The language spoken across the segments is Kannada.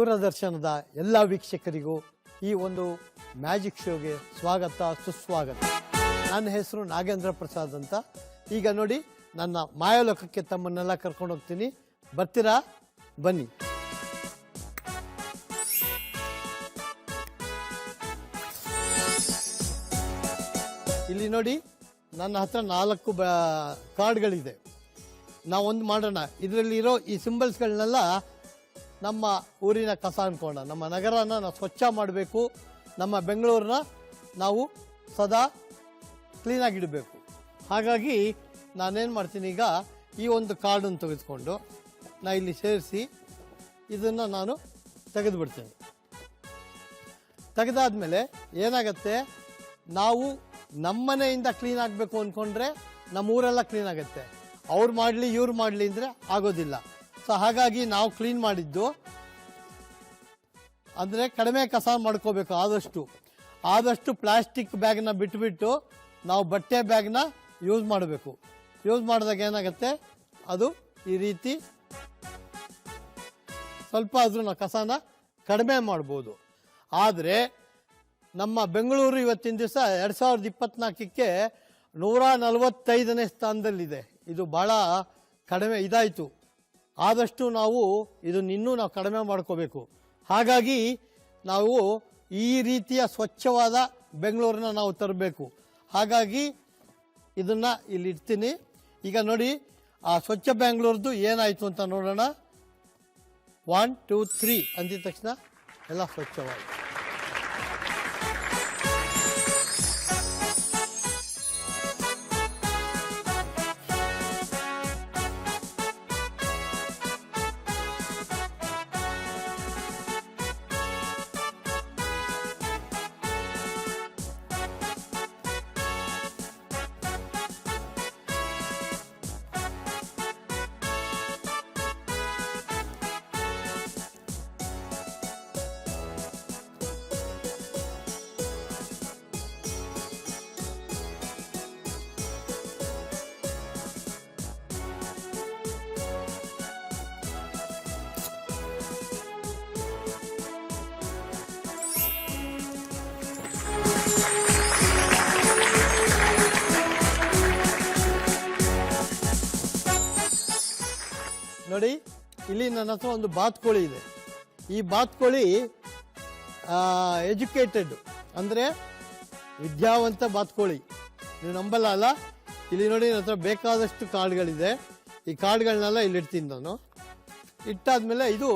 ದೂರದರ್ಶನದ ಎಲ್ಲ ವೀಕ್ಷಕರಿಗೂ ಈ ಒಂದು ಮ್ಯಾಜಿಕ್ ಶೋಗೆ ಸ್ವಾಗತ ಸುಸ್ವಾಗತ. ನನ್ನ ಹೆಸರು ನಾಗೇಂದ್ರ ಪ್ರಸಾದ್ ಅಂತ. ಈಗ ನೋಡಿ, ನನ್ನ ಮಾಯಾಲೋಕಕ್ಕೆ ತಮ್ಮನ್ನೆಲ್ಲ ಕರ್ಕೊಂಡು ಹೋಗ್ತೀನಿ. ಬರ್ತೀರಾ? ಬನ್ನಿ. ಇಲ್ಲಿ ನೋಡಿ, ನನ್ನ ಹತ್ರ 4 ಕಾರ್ಡ್ಗಳಿದೆ. ನಾವೊಂದು ಮಾಡೋಣ. ಇದರಲ್ಲಿರೋ ಈ ಸಿಂಬಲ್ಸ್ಗಳನ್ನೆಲ್ಲ ನಮ್ಮ ಊರಿನ ಕಸ ಅನ್ಕೋಣ. ನಮ್ಮ ನಗರನ ನಾವು ಸ್ವಚ್ಛ ಮಾಡಬೇಕು. ನಮ್ಮ ಬೆಂಗಳೂರನ್ನ ನಾವು ಸದಾ ಕ್ಲೀನಾಗಿಡಬೇಕು. ಹಾಗಾಗಿ ನಾನೇನು ಮಾಡ್ತೀನಿ, ಈಗ ಈ ಒಂದು ಕಾರ್ಡನ್ನು ತೆಗೆದುಕೊಂಡು ನಾ ಇಲ್ಲಿ ಸೇರಿಸಿ ಇದನ್ನು ನಾನು ತೆಗೆದುಬಿಡ್ತೀನಿ. ತೆಗೆದಾದ್ಮೇಲೆ ಏನಾಗತ್ತೆ, ನಾವು ನಮ್ಮನೆಯಿಂದ ಕ್ಲೀನ್ ಆಗಬೇಕು ಅಂದ್ಕೊಂಡ್ರೆ ನಮ್ಮ ಊರೆಲ್ಲ ಕ್ಲೀನ್ ಆಗುತ್ತೆ. ಅವ್ರು ಮಾಡಲಿ ಇವ್ರು ಮಾಡಲಿ ಅಂದರೆ ಆಗೋದಿಲ್ಲ. ಸೊ ಹಾಗಾಗಿ ನಾವು ಕ್ಲೀನ್ ಮಾಡಿದ್ದು ಅಂದರೆ ಕಡಿಮೆ ಕಸ ಮಾಡ್ಕೋಬೇಕು. ಆದಷ್ಟು ಪ್ಲಾಸ್ಟಿಕ್ ಬ್ಯಾಗ್ನ ಬಿಟ್ಬಿಟ್ಟು ನಾವು ಬಟ್ಟೆ ಬ್ಯಾಗ್ನ ಯೂಸ್ ಮಾಡಬೇಕು. ಯೂಸ್ ಮಾಡಿದಾಗ ಏನಾಗುತ್ತೆ, ಅದು ಈ ರೀತಿ ಸ್ವಲ್ಪ ಆದರೂ ನಾವು ಕಸನ ಕಡಿಮೆ ಮಾಡ್ಬೋದು. ಆದರೆ ನಮ್ಮ ಬೆಂಗಳೂರು ಇವತ್ತಿನ ದಿವಸ 2024ಕ್ಕೆ 145ನೇ ಸ್ಥಾನದಲ್ಲಿದೆ. ಇದು ಭಾಳ ಕಡಿಮೆ ಇದಾಯಿತು. ಆದಷ್ಟು ನಾವು ಇದನ್ನಿನ್ನೂ ನಾವು ಕಡಿಮೆ ಮಾಡ್ಕೋಬೇಕು. ಹಾಗಾಗಿ ನಾವು ಈ ರೀತಿಯ ಸ್ವಚ್ಛವಾದ ಬೆಂಗಳೂರನ್ನ ನಾವು ತರಬೇಕು. ಹಾಗಾಗಿ ಇದನ್ನು ಇಲ್ಲಿ ಇಡ್ತೀನಿ. ಈಗ ನೋಡಿ, ಆ ಸ್ವಚ್ಛ ಬೆಂಗಳೂರದ್ದು ಏನಾಯಿತು ಅಂತ ನೋಡೋಣ. 1 2 3 ಅಂದಿದ ತಕ್ಷಣ ಎಲ್ಲ ಸ್ವಚ್ಛವಾಯಿತು. ನೋಡಿ, ಇಲ್ಲಿ ನನ್ನ ಹತ್ರ ಒಂದು ಬಾತುಕೋಳಿ ಇದೆ. ಈ ಬಾತುಕೋಳಿ ಎಜುಕೇಟೆಡ್ ಅಂದರೆ ವಿದ್ಯಾವಂತ ಬಾತುಕೋಳಿ. ನೀವು ನಂಬಲ್ಲ ಅಲ್ಲ. ಇಲ್ಲಿ ನೋಡಿ, ನನ್ನ ಹತ್ರ ಬೇಕಾದಷ್ಟು ಕಾರ್ಡ್ಗಳಿದೆ. ಈ ಕಾರ್ಡ್ಗಳನ್ನೆಲ್ಲ ಇಲ್ಲಿ ಇಡ್ತೀನಿ ನಾನು. ಇಟ್ಟಾದ್ಮೇಲೆ ಇದು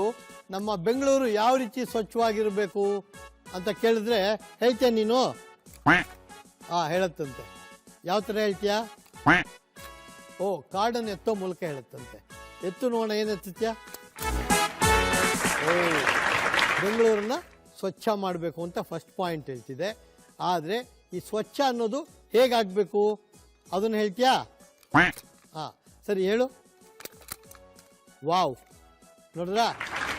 ನಮ್ಮ ಬೆಂಗಳೂರು ಯಾವ ರೀತಿ ಸ್ವಚ್ಛವಾಗಿರಬೇಕು ಅಂತ ಕೇಳಿದ್ರೆ ಹೇಳ್ತೀಯ ನೀನು? ಹೇಳತ್ತಂತೆ. ಯಾವ ಥರ ಹೇಳ್ತೀಯಾ? ಕಾರ್ಡನ್ನು ಎತ್ತೋ ಮೂಲಕ ಹೇಳುತ್ತಂತೆ. ಎತ್ತು ನೋಡೋಣ, ಏನು ಎತ್ತುತ್ತೀಯ? ಬೆಂಗಳೂರನ್ನ ಸ್ವಚ್ಛ ಮಾಡಬೇಕು ಅಂತ ಫಸ್ಟ್ ಪಾಯಿಂಟ್ ಹೇಳ್ತಿದೆ. ಆದರೆ ಈ ಸ್ವಚ್ಛ ಅನ್ನೋದು ಹೇಗಾಗಬೇಕು ಅದನ್ನು ಹೇಳ್ತೀಯಾ? ಸರಿ, ಹೇಳು. ವಾವ್, ನೋಡಿದ್ರ?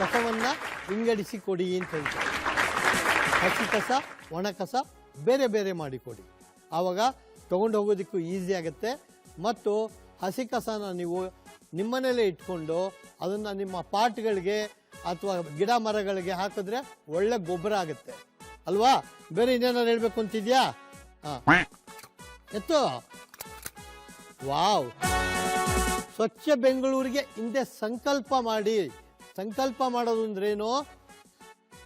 ಕಸವನ್ನು ವಿಂಗಡಿಸಿ ಕೊಡಿ ಅಂತ ಹೇಳ್ತಾರೆ. ಹಸಿ ಕಸ, ಒಣ ಕಸ ಬೇರೆ ಬೇರೆ ಮಾಡಿ ಕೊಡಿ. ಆವಾಗ ತೊಗೊಂಡು ಹೋಗೋದಕ್ಕೂ ಈಸಿ ಆಗುತ್ತೆ. ಮತ್ತು ಹಸಿ ಕಸನ ನೀವು ನಿಮ್ಮನೇಲೆ ಇಟ್ಕೊಂಡು ಅದನ್ನು ನಿಮ್ಮ ಪಾಟ್ಗಳಿಗೆ ಅಥವಾ ಗಿಡ ಮರಗಳಿಗೆ ಹಾಕಿದ್ರೆ ಒಳ್ಳೆ ಗೊಬ್ಬರ ಆಗುತ್ತೆ ಅಲ್ವಾ? ಬೇರೆ ಇನ್ನೇನಾದ್ರು ಹೇಳ್ಬೇಕು ಅಂತಿದ್ಯಾ? ಎತ್ತು. ವಾವ್, ಸ್ವಚ್ಛ ಬೆಂಗಳೂರಿಗೆ ಹಿಂದೆ ಸಂಕಲ್ಪ ಮಾಡಿ. ಸಂಕಲ್ಪ ಮಾಡೋದು ಅಂದ್ರೇನು?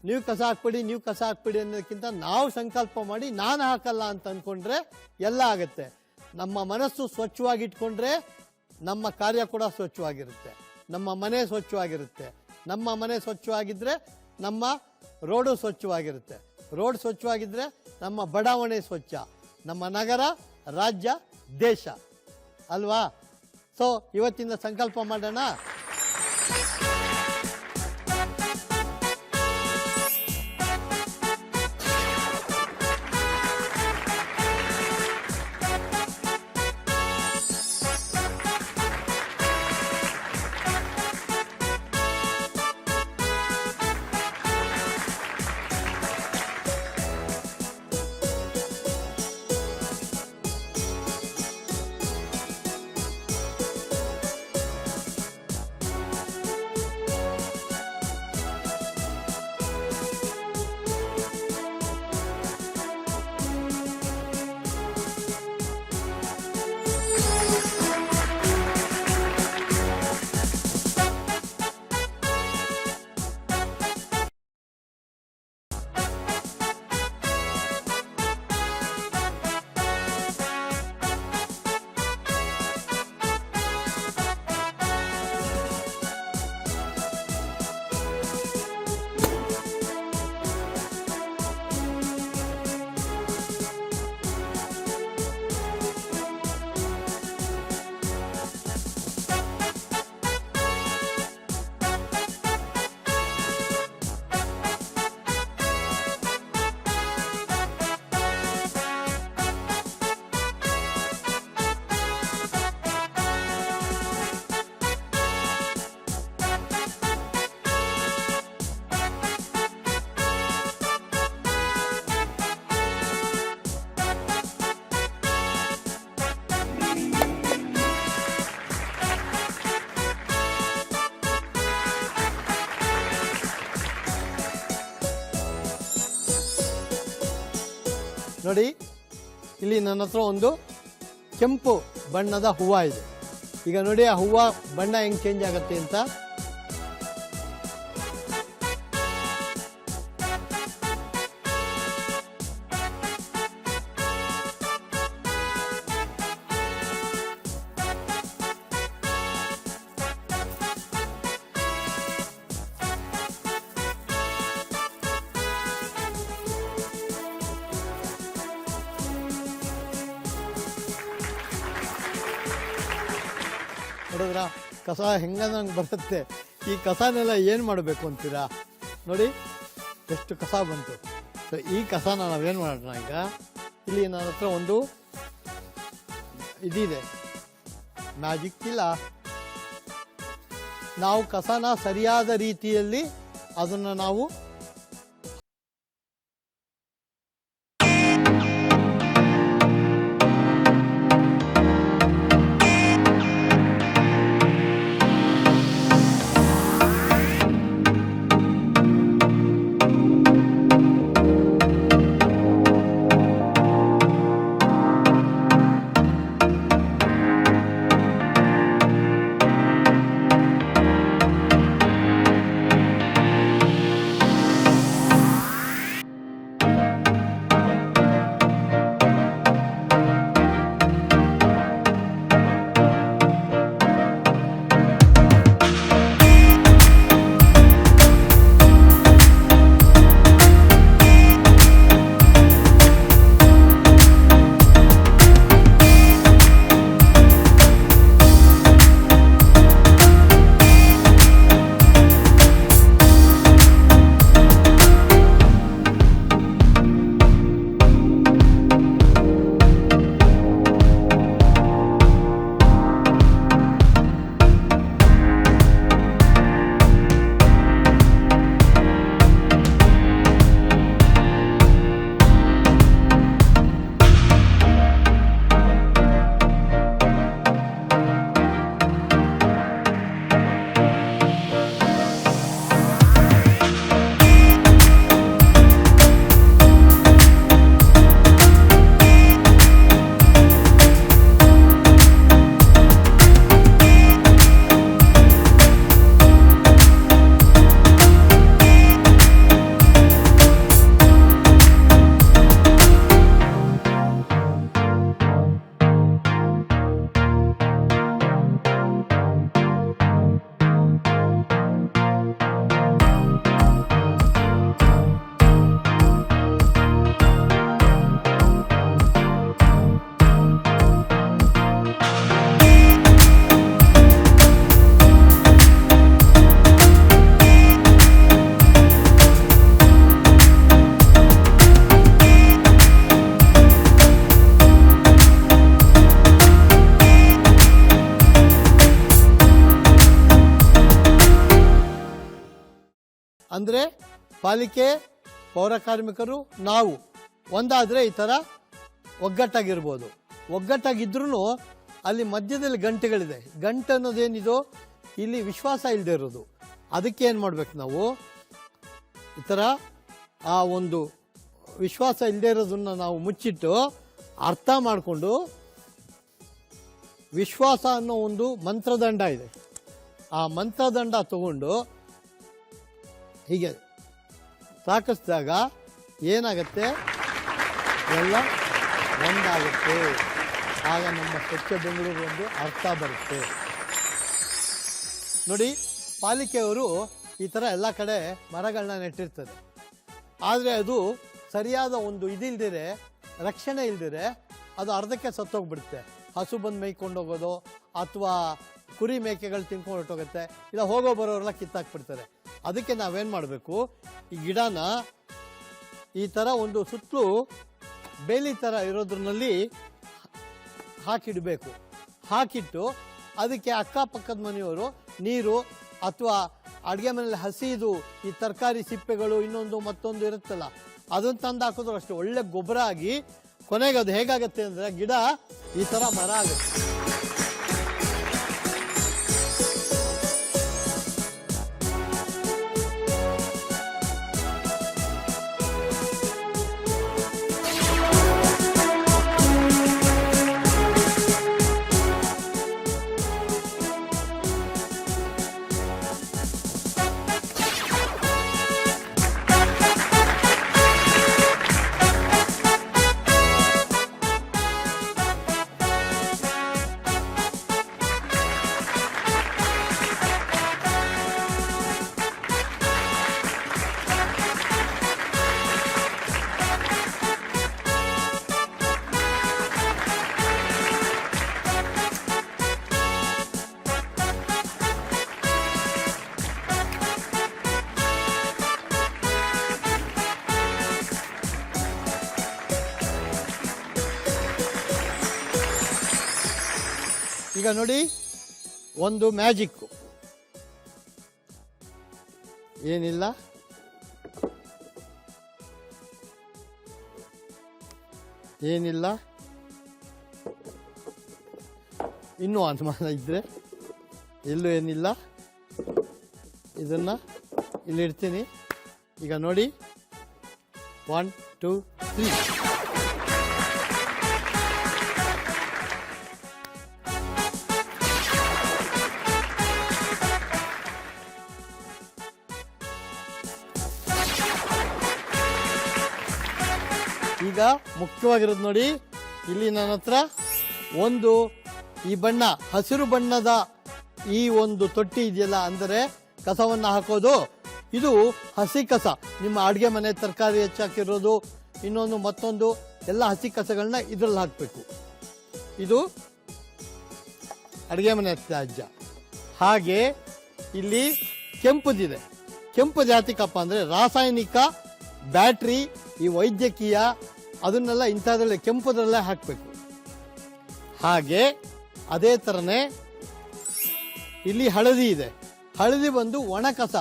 ನೀವು ಕಸ ಹಾಕ್ಬಿಡಿ ಅನ್ನೋದಕ್ಕಿಂತ ನಾವು ಸಂಕಲ್ಪ ಮಾಡಿ ನಾನು ಹಾಕಲ್ಲ ಅಂತ ಅಂದ್ಕೊಂಡ್ರೆ ಎಲ್ಲ ಆಗುತ್ತೆ. ನಮ್ಮ ಮನಸ್ಸು ಸ್ವಚ್ಛವಾಗಿಟ್ಕೊಂಡ್ರೆ ನಮ್ಮ ಕಾರ್ಯ ಕೂಡ ಸ್ವಚ್ಛವಾಗಿರುತ್ತೆ. ನಮ್ಮ ಮನೆ ಸ್ವಚ್ಛವಾಗಿರುತ್ತೆ. ನಮ್ಮ ಮನೆ ಸ್ವಚ್ಛವಾಗಿದ್ದರೆ ನಮ್ಮ ರೋಡು ಸ್ವಚ್ಛವಾಗಿರುತ್ತೆ. ರೋಡ್ ಸ್ವಚ್ಛವಾಗಿದ್ದರೆ ನಮ್ಮ ಬಡಾವಣೆ ಸ್ವಚ್ಛ, ನಮ್ಮ ನಗರ, ರಾಜ್ಯ, ದೇಶ ಅಲ್ವಾ? ಸೊ ಇವತ್ತಿಂದ ಸಂಕಲ್ಪ ಮಾಡೋಣ. ನೋಡಿ, ಇಲ್ಲಿ ನನ್ನ ಹತ್ರ ಒಂದು ಕೆಂಪು ಬಣ್ಣದ ಹೂವು ಇದೆ. ಈಗ ನೋಡಿ ಆ ಹೂವು ಬಣ್ಣ ಹೆಂಗೆ ಚೇಂಜ್ ಆಗುತ್ತೆ ಅಂತ. ನೋಡಿದ್ರಾ ಕಸ ಹೆಂಗಂಗೆ ಬರುತ್ತೆ. ಈ ಕಸನೆಲ್ಲ ಏನು ಮಾಡಬೇಕು ಅಂತೀರಾ? ನೋಡಿ ಎಷ್ಟು ಕಸ ಬಂತು. ಸೊ ಈ ಕಸನ ನಾವೇನು ಮಾಡೋಣ, ಈಗ ಇಲ್ಲಿ ನನ್ನ ಹತ್ರ ಒಂದು ಇದಿದೆ, ಮ್ಯಾಜಿಕ್ ಇಲ್ಲ. ನಾವು ಕಸನ ಸರಿಯಾದ ರೀತಿಯಲ್ಲಿ ಅದನ್ನು ನಾವು ಅಂದರೆ ಪಾಲಿಕೆ, ಪೌರ ಕಾರ್ಮಿಕರು, ನಾವು ಒಂದಾದರೆ ಈ ಥರ ಒಗ್ಗಟ್ಟಾಗಿರ್ಬೋದು. ಒಗ್ಗಟ್ಟಾಗಿದ್ರೂ ಅಲ್ಲಿ ಮಧ್ಯದಲ್ಲಿ ಗಂಟೆಗಳಿದೆ. ಗಂಟೆ ಅನ್ನೋದೇನಿದೋ ಇಲ್ಲಿ ವಿಶ್ವಾಸ ಇಲ್ಲದೆ ಇರೋದು. ಅದಕ್ಕೆ ಏನು ಮಾಡ್ಬೇಕು ನಾವು, ಈ ಥರ ಆ ಒಂದು ವಿಶ್ವಾಸ ಇಲ್ಲದೆ ಇರೋದನ್ನು ನಾವು ಮುಚ್ಚಿಟ್ಟು ಅರ್ಥ ಮಾಡಿಕೊಂಡು, ವಿಶ್ವಾಸ ಅನ್ನೋ ಒಂದು ಮಂತ್ರದಂಡ ಇದೆ, ಆ ಮಂತ್ರದಂಡ ತಗೊಂಡು ಹೀಗೆ ಸಾಕಿಸಿದಾಗ ಏನಾಗುತ್ತೆ, ಎಲ್ಲ ಒಂದಾಗುತ್ತೆ. ಆಗ ನಮ್ಮ ಸ್ವಚ್ಛ ಬೆಂಗಳೂರು ಒಂದು ಅರ್ಥ ಬರುತ್ತೆ. ನೋಡಿ, ಪಾಲಿಕೆಯವರು ಈ ಥರ ಎಲ್ಲ ಕಡೆ ಮರಗಳನ್ನ ನೆಟ್ಟಿರ್ತಾರೆ. ಆದರೆ ಅದು ಸರಿಯಾದ ಒಂದು ಇದಿಲ್ದಿರೆ, ರಕ್ಷಣೆ ಇಲ್ದಿರೆ ಅದು ಅರ್ಧಕ್ಕೆ ಸತ್ತೋಗ್ಬಿಡುತ್ತೆ. ಹಸು ಬಂದು ಮೇಯ್ಕೊಂಡು ಹೋಗೋದು, ಅಥವಾ ಕುರಿ ಮೇಕೆಗಳು ತಿನ್ಕೊಂಡು ಹೊರಟೋಗುತ್ತೆ, ಇಲ್ಲ ಹೋಗೋ ಬರೋರೆಲ್ಲ ಕಿತ್ತಾಕ್ಬಿಡ್ತಾರೆ. ಅದಕ್ಕೆ ನಾವೇನು ಮಾಡಬೇಕು, ಈ ಗಿಡನ ಈ ಥರ ಒಂದು ಸುತ್ತಲೂ ಬೇಲಿ ಥರ ಇರೋದ್ರಲ್ಲಿ ಹಾಕಿಡಬೇಕು. ಹಾಕಿಟ್ಟು ಅದಕ್ಕೆ ಅಕ್ಕಪಕ್ಕದ ಮನೆಯವರು ನೀರು ಅಥವಾ ಅಡುಗೆ ಮನೇಲಿ ಹಸಿದು ಈ ತರಕಾರಿ ಸಿಪ್ಪೆಗಳು ಇನ್ನೊಂದು ಮತ್ತೊಂದು ಇರುತ್ತಲ್ಲ, ಅದನ್ನು ತಂದು ಹಾಕಿದ್ರು ಅಷ್ಟು ಒಳ್ಳೆ ಗೊಬ್ಬರ ಆಗಿ ಕೊನೆಗೆ ಅದು ಹೇಗಾಗುತ್ತೆ ಅಂದರೆ ಗಿಡ ಈ ಥರ ಮರ ಆಗುತ್ತೆ. ಈಗ ನೋಡಿ ಒಂದು ಮ್ಯಾಜಿಕ್ಕು, ಏನಿಲ್ಲ, ಏನಿಲ್ಲ, ಇನ್ನೂ ಅನುಮಾನ ಇದ್ದರೆ ಎಲ್ಲೂ ಏನಿಲ್ಲ, ಇದನ್ನು ಇಲ್ಲಿಡ್ತೀನಿ. ಈಗ ನೋಡಿ 1 2 3. ಈಗ ಮುಖ್ಯವಾಗಿರೋದು ನೋಡಿ, ಇಲ್ಲಿ ನನ್ನ ಹತ್ರ ಒಂದು ಈ ಬಣ್ಣ, ಹಸಿರು ಬಣ್ಣದ ಈ ಒಂದು ತೊಟ್ಟಿ ಇದೆಯಲ್ಲ, ಅಂದರೆ ಕಸವನ್ನು ಹಾಕೋದು, ಇದು ಹಸಿ ಕಸ. ನಿಮ್ಮ ಅಡುಗೆ ಮನೆ ತರಕಾರಿ ಹೆಚ್ಚಾಕಿರೋದು, ಇನ್ನೊಂದು ಮತ್ತೊಂದು ಎಲ್ಲ ಹಸಿ ಕಸಗಳನ್ನ ಇದರಲ್ಲಿ ಹಾಕಬೇಕು. ಇದು ಅಡುಗೆ ಮನೆ ತ್ಯಾಜ್ಯ. ಹಾಗೆ ಇಲ್ಲಿ ಕೆಂಪುದಿದೆ. ಕೆಂಪು ಜಾತಿಕಪ್ಪ ಅಂದರೆ ರಾಸಾಯನಿಕ, ಬ್ಯಾಟ್ರಿ, ಈ ವೈದ್ಯಕೀಯ ಅದನ್ನೆಲ್ಲ ಇಂಥದ್ರಲ್ಲೇ ಕೆಂಪುದ್ರಲ್ಲೇ ಹಾಕಬೇಕು. ಹಾಗೆ ಅದೇ ಥರನೇ ಇಲ್ಲಿ ಹಳದಿ ಇದೆ. ಹಳದಿ ಬಂದು ಒಣ ಕಸ,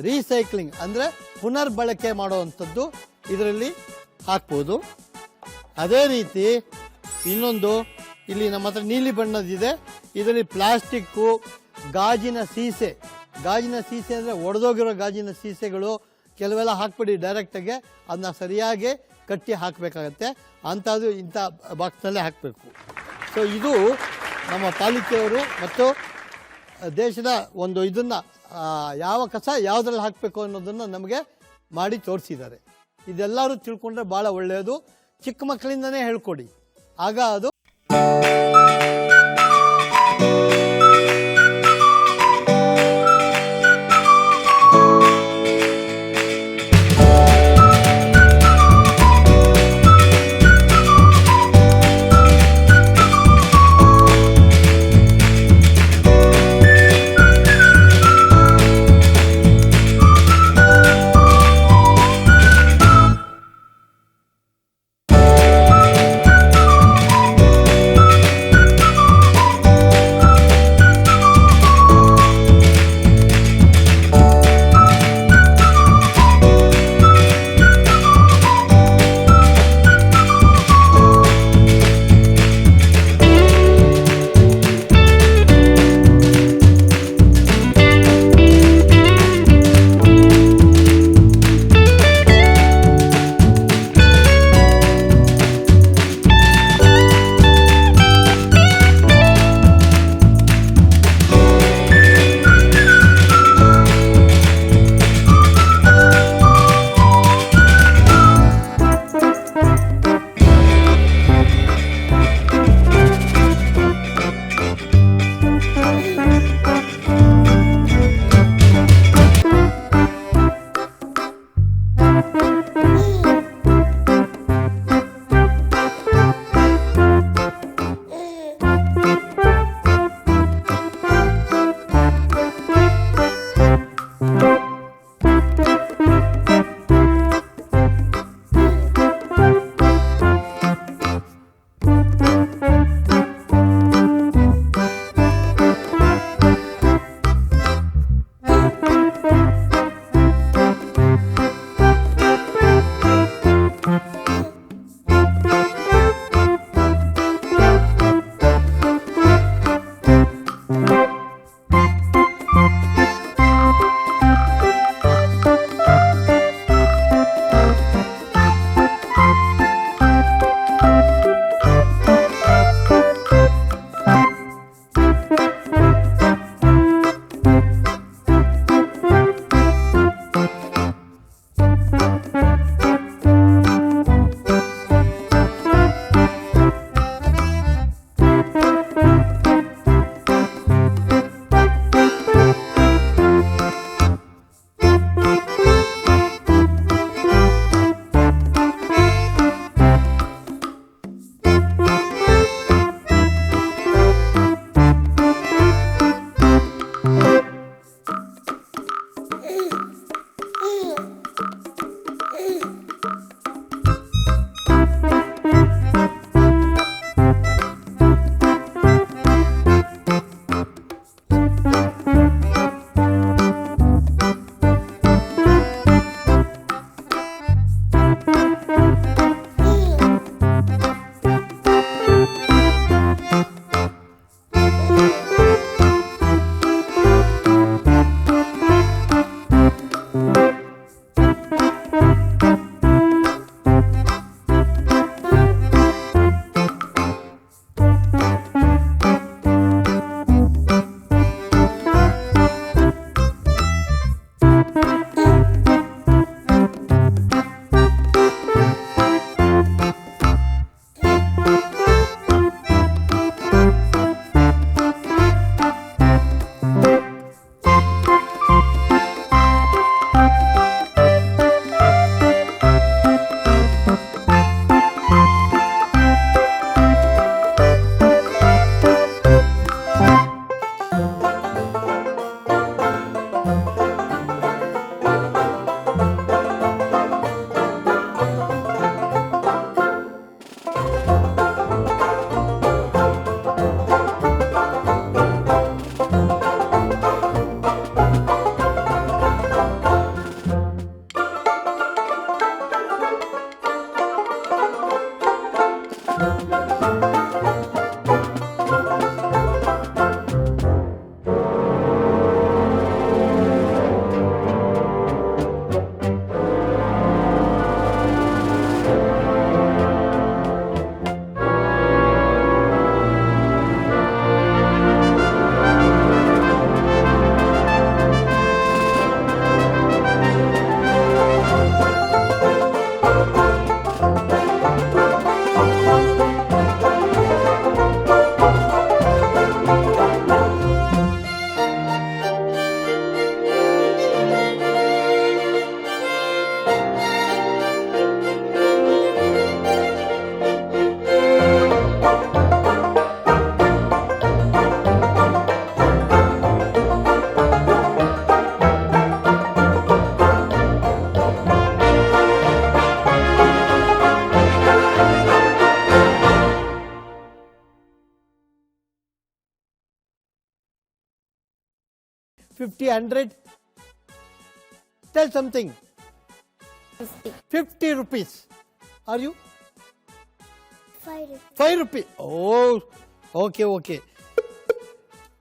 ರೀಸೈಕ್ಲಿಂಗ್ ಅಂದರೆ ಪುನರ್ಬಳಕೆ ಮಾಡುವಂಥದ್ದು, ಇದರಲ್ಲಿ ಹಾಕ್ಬೋದು. ಅದೇ ರೀತಿ ಇನ್ನೊಂದು ಇಲ್ಲಿ ನಮ್ಮ ಹತ್ರ ನೀಲಿ ಬಣ್ಣದಿದೆ. ಇದರಲ್ಲಿ ಪ್ಲಾಸ್ಟಿಕ್ಕು, ಗಾಜಿನ ಸೀಸೆ ಅಂದರೆ ಒಡೆದೋಗಿರೋ ಗಾಜಿನ ಸೀಸೆಗಳು ಕೆಲವೆಲ್ಲ ಹಾಕ್ಬಿಡಿ ಡೈರೆಕ್ಟಾಗೆ, ಅದನ್ನ ಸರಿಯಾಗಿ ಕಟ್ಟಿ ಹಾಕಬೇಕಾಗತ್ತೆ. ಅಂಥದ್ದು ಇಂಥ ಬಾಕ್ಸ್ನಲ್ಲೇ ಹಾಕಬೇಕು. ಸೊ ಇದು ನಮ್ಮ ಪಾಲಿಕೆಯವರು ಮತ್ತು ದೇಶದ ಒಂದು ಇದನ್ನು ಯಾವ ಕಸ ಯಾವುದ್ರಲ್ಲಿ ಹಾಕಬೇಕು ಅನ್ನೋದನ್ನು ನಮಗೆ ಮಾಡಿ ತೋರಿಸಿದ್ದಾರೆ. ಇದೆಲ್ಲರೂ ತಿಳ್ಕೊಂಡ್ರೆ ಭಾಳ ಒಳ್ಳೆಯದು. ಚಿಕ್ಕ ಮಕ್ಕಳಿಂದನೇ ಹೇಳ್ಕೊಡಿ, ಆಗ ಅದು 50, 100? Tell something. 50. 50 rupees. Are you? 5. 5 rupees. Oh, okay.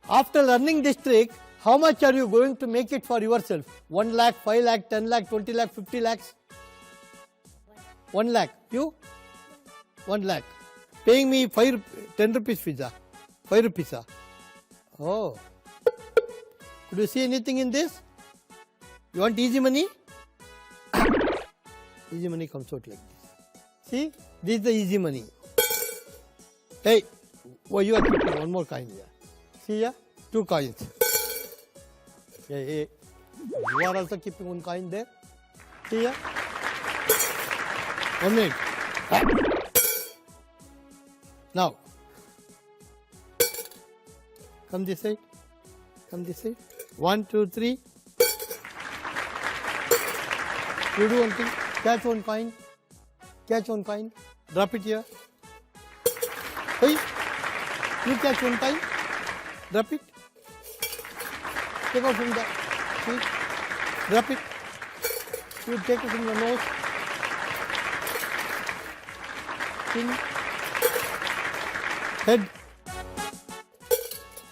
After learning this trick, how much are you going to make it for yourself? 1 lakh, 5 lakh, 10 lakh, 20 lakh, 50 lakhs? 1 lakh. You? 1 lakh. Paying me 10 rupees pizza. 5 rupees. Oh. Could you see anything in this? You want easy money? Easy money comes out like this. See? This is the easy money. Hey, you are keeping one more coin here. See here? 2 coins. Hey. You are also keeping 1 coin there. See here? 1 minute. Now, come this side. 1, 2, 3. You do one thing. Catch 1 coin. Drop it here. Hey, you catch 1 coin. Drop it. Take out from the see. Drop it. You take it from the nose. Chin. Head.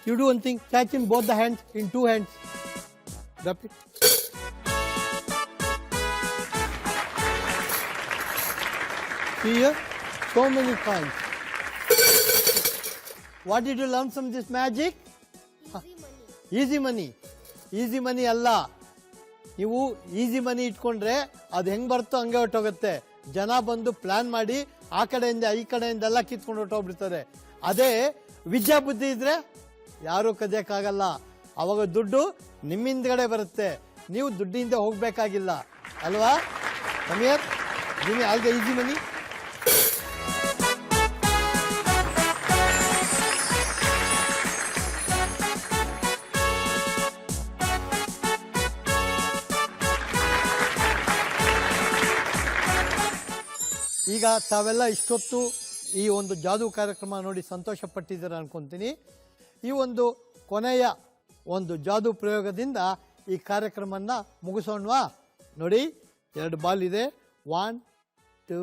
You do one thing. Catch in both the hands. In 2 hands. Drop it. See here? So many coins. What did you learn from this magic? Easy money. Easy money ಅಲ್ಲ. ನೀವು ಈಸಿ ಮನಿ ಇಟ್ಕೊಂಡ್ರೆ ಅದು ಹೆಂಗ್ ಬರುತ್ತೋ ಹಂಗೆ ಹೊಟ್ಟೋಗುತ್ತೆ. ಜನ ಬಂದು ಪ್ಲಾನ್ ಮಾಡಿ ಆ ಕಡೆಯಿಂದ ಈ ಕಡೆಯಿಂದ ಎಲ್ಲ ಕಿತ್ಕೊಂಡು ಹೊಟ್ಟೋಗ್ಬಿಡ್ತಾರೆ. ಅದೇ ವಿದ್ಯಾ ಬುದ್ಧಿ ಇದ್ರೆ ಯಾರು ಕದಿಯಕ್ಕಾಗಲ್ಲ. ಅವಾಗ ದುಡ್ಡು ನಿಮ್ಮಿಂದಗಡೆ ಬರುತ್ತೆ. ನೀವು ದುಡ್ಡಿಂದ ಹೋಗ್ಬೇಕಾಗಿಲ್ಲ ಅಲ್ವಾ? Sameer, give me all the easy money. ಈಗ ತಾವೆಲ್ಲ ಇಷ್ಟೊತ್ತು ಈ ಒಂದು ಜಾದೂ ಕಾರ್ಯಕ್ರಮ ನೋಡಿ ಸಂತೋಷ ಪಟ್ಟಿದ್ದೀರ ಅನ್ಕೊಂತೀನಿ. ಈ ಒಂದು ಕೊನೆಯ ಒಂದು ಜಾದೂ ಪ್ರಯೋಗದಿಂದ ಈ ಕಾರ್ಯಕ್ರಮನ ಮುಗಿಸೋಣವಾ? ನೋಡಿ, 2 ಬಾಲ್ ಇದೆ. 1, 2,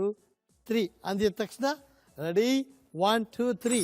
3 ಅಂದಿದ ತಕ್ಷಣ ರೆಡಿ 1, 2, 3.